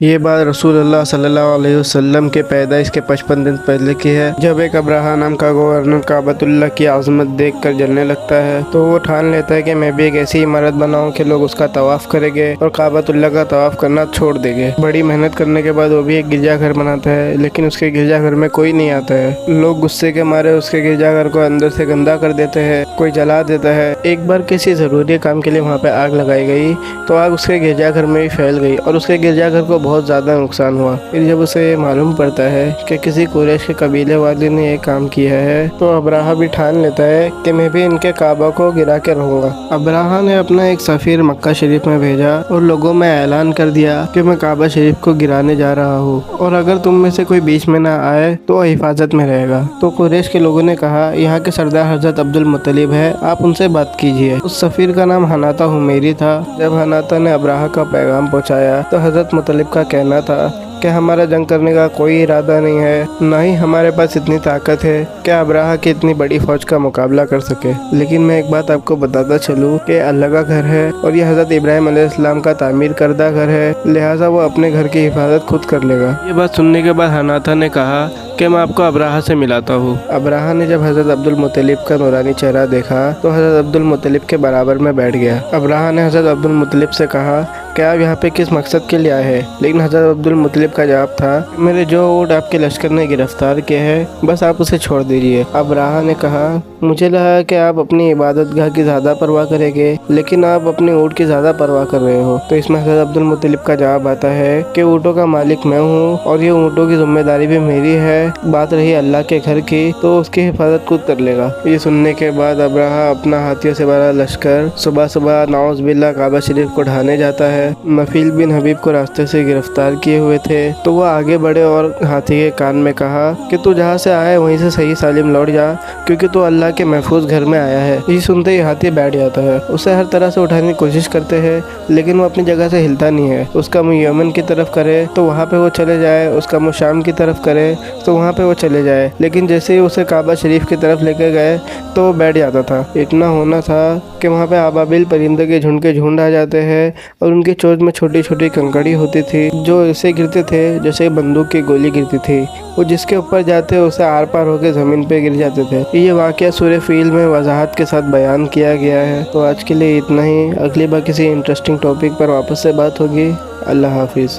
یہ بات رسول اللہ صلی اللہ علیہ وسلم کے پیدائش کے 55 دن پہلے کی ہے، جب ایک ابرہہ نام کا گورنر کعبۃ اللہ کی عظمت دیکھ کر جلنے لگتا ہے تو وہ ٹھان لیتا ہے کہ میں بھی ایک ایسی عمارت بناؤں کہ لوگ اس کا طواف کریں گے اور کعبۃ اللہ کا طواف کرنا چھوڑ دیں گے۔ بڑی محنت کرنے کے بعد وہ بھی ایک گرجا گھر بناتا ہے، لیکن اس کے گرجا گھر میں کوئی نہیں آتا ہے۔ لوگ غصے کے مارے اس کے گرجا گھر کو اندر سے گندا کر دیتے ہیں، کوئی جلا دیتا ہے۔ ایک بار کسی ضروری کام کے لیے وہاں پہ آگ لگائی گئی تو آگ اس کے گرجا گھر میں بھی پھیل گئی اور اس کے گرجا گھر کو بہت زیادہ نقصان ہوا۔ پھر جب اسے یہ معلوم پڑتا ہے کہ کسی قریش کے قبیلے والے نے یہ کام کیا ہے تو ابرہہ بھی ٹھان لیتا ہے کہ میں بھی ان کے کعبہ کو گرا کے رہوں گا۔ ابرہہ نے اپنا ایک سفیر مکہ شریف میں بھیجا اور لوگوں میں اعلان کر دیا کہ میں کعبہ شریف کو گرانے جا رہا ہوں اور اگر تم میں سے کوئی بیچ میں نہ آئے تو حفاظت میں رہے گا۔ تو قریش کے لوگوں نے کہا یہاں کے سردار حضرت عبد المطلب ہے، آپ ان سے بات کیجئے۔ اس سفیر کا نام حناطہ حمیری تھا۔ جب حناطہ نے ابرہہ کا پیغام پہنچایا تو حضرت مطلب کا کہنا تھا کہ ہمارا جنگ کرنے کا کوئی ارادہ نہیں ہے، نہ ہی ہمارے پاس اتنی طاقت ہے کہ ابرہہ کی اتنی بڑی فوج کا مقابلہ کر سکے۔ لیکن میں ایک بات آپ کو بتاتا چلوں کہ اللہ کا گھر ہے اور یہ حضرت ابراہیم علیہ السلام کا تعمیر کردہ گھر ہے، لہٰذا وہ اپنے گھر کی حفاظت خود کر لے گا۔ یہ بات سننے کے بعد حناطہ نے کہا کہ میں آپ کو ابرہہ سے ملاتا ہوں۔ ابرہہ نے جب حضرت عبد المطلب کا نورانی چہرہ دیکھا تو حضرت عبد المطلب کے برابر میں بیٹھ گیا۔ ابرہہ نے حضرت عبد المطلب سے کہا کہ آپ یہاں پہ کس مقصد کے لیے آئے ہیں؟ لیکن حضرت عبد المطلب کا جواب تھا میرے جو اونٹ آپ کے لشکر نے گرفتار کیے ہیں بس آپ اسے چھوڑ دیجیے۔ ابرہہ نے کہا مجھے لگا کہ آپ اپنی عبادت گاہ کی زیادہ پرواہ کریں گے، لیکن آپ اپنے اونٹ کی زیادہ پرواہ کر رہے ہو۔ تو اس میں حضرت عبد المطلب کا جواب آتا ہے کہ اونٹوں کا مالک میں ہوں اور یہ اونٹوں کی ذمہ داری بھی میری ہے، بات رہی اللہ کے گھر کی تو اس کی حفاظت خود کر لے گا۔ یہ سننے کے بعد ابرہہ اپنا ہاتھیوں سے بھرا لشکر صبح صبح نعوذ باللہ کعبہ شریف کو ڈھانے جاتا ہے۔ نفیل بن حبیب کو راستے سے گرفتار کیے ہوئے تھے تو وہ آگے بڑھے اور ہاتھی کے کان میں کہا کہ تو جہاں سے آئے وہیں سے صحیح سالم لوٹ جا، کیونکہ تو اللہ کے محفوظ گھر میں آیا ہے۔ یہ سنتے ہی ہاتھی بیٹھ جاتا ہے، اسے ہر طرح سے اٹھانے کی کوشش کرتے ہیں لیکن وہ اپنی جگہ سے ہلتا نہیں ہے۔ اس کا منہ یمن کی طرف کرے تو وہاں پہ وہ چلے جائے، اس کا منہ شام کی طرف کرے تو وہاں پہ وہ چلے جائے، لیکن جیسے ہی اسے کعبہ شریف کی طرف لے کے گئے تو وہ بیٹھ جاتا تھا۔ اتنا ہونا تھا کہ وہاں پہ ابابیل پرندے کے جھنڈ آ جاتے ہیں اور ان کی چونچ میں چھوٹی چھوٹی کنکڑی ہوتی تھی جو ایسے گرتے تھے جیسے بندوق کی گولی گرتی تھی، وہ جس کے اوپر جاتے اسے آر پار ہو کے زمین پہ گر جاتے تھے۔ یہ واقعہ سورہ فیل میں وضاحت کے ساتھ بیان کیا گیا ہے۔ تو آج کے لیے اتنا ہی، اگلی بار کسی انٹرسٹنگ ٹاپک پر واپس سے بات ہوگی۔ اللہ حافظ۔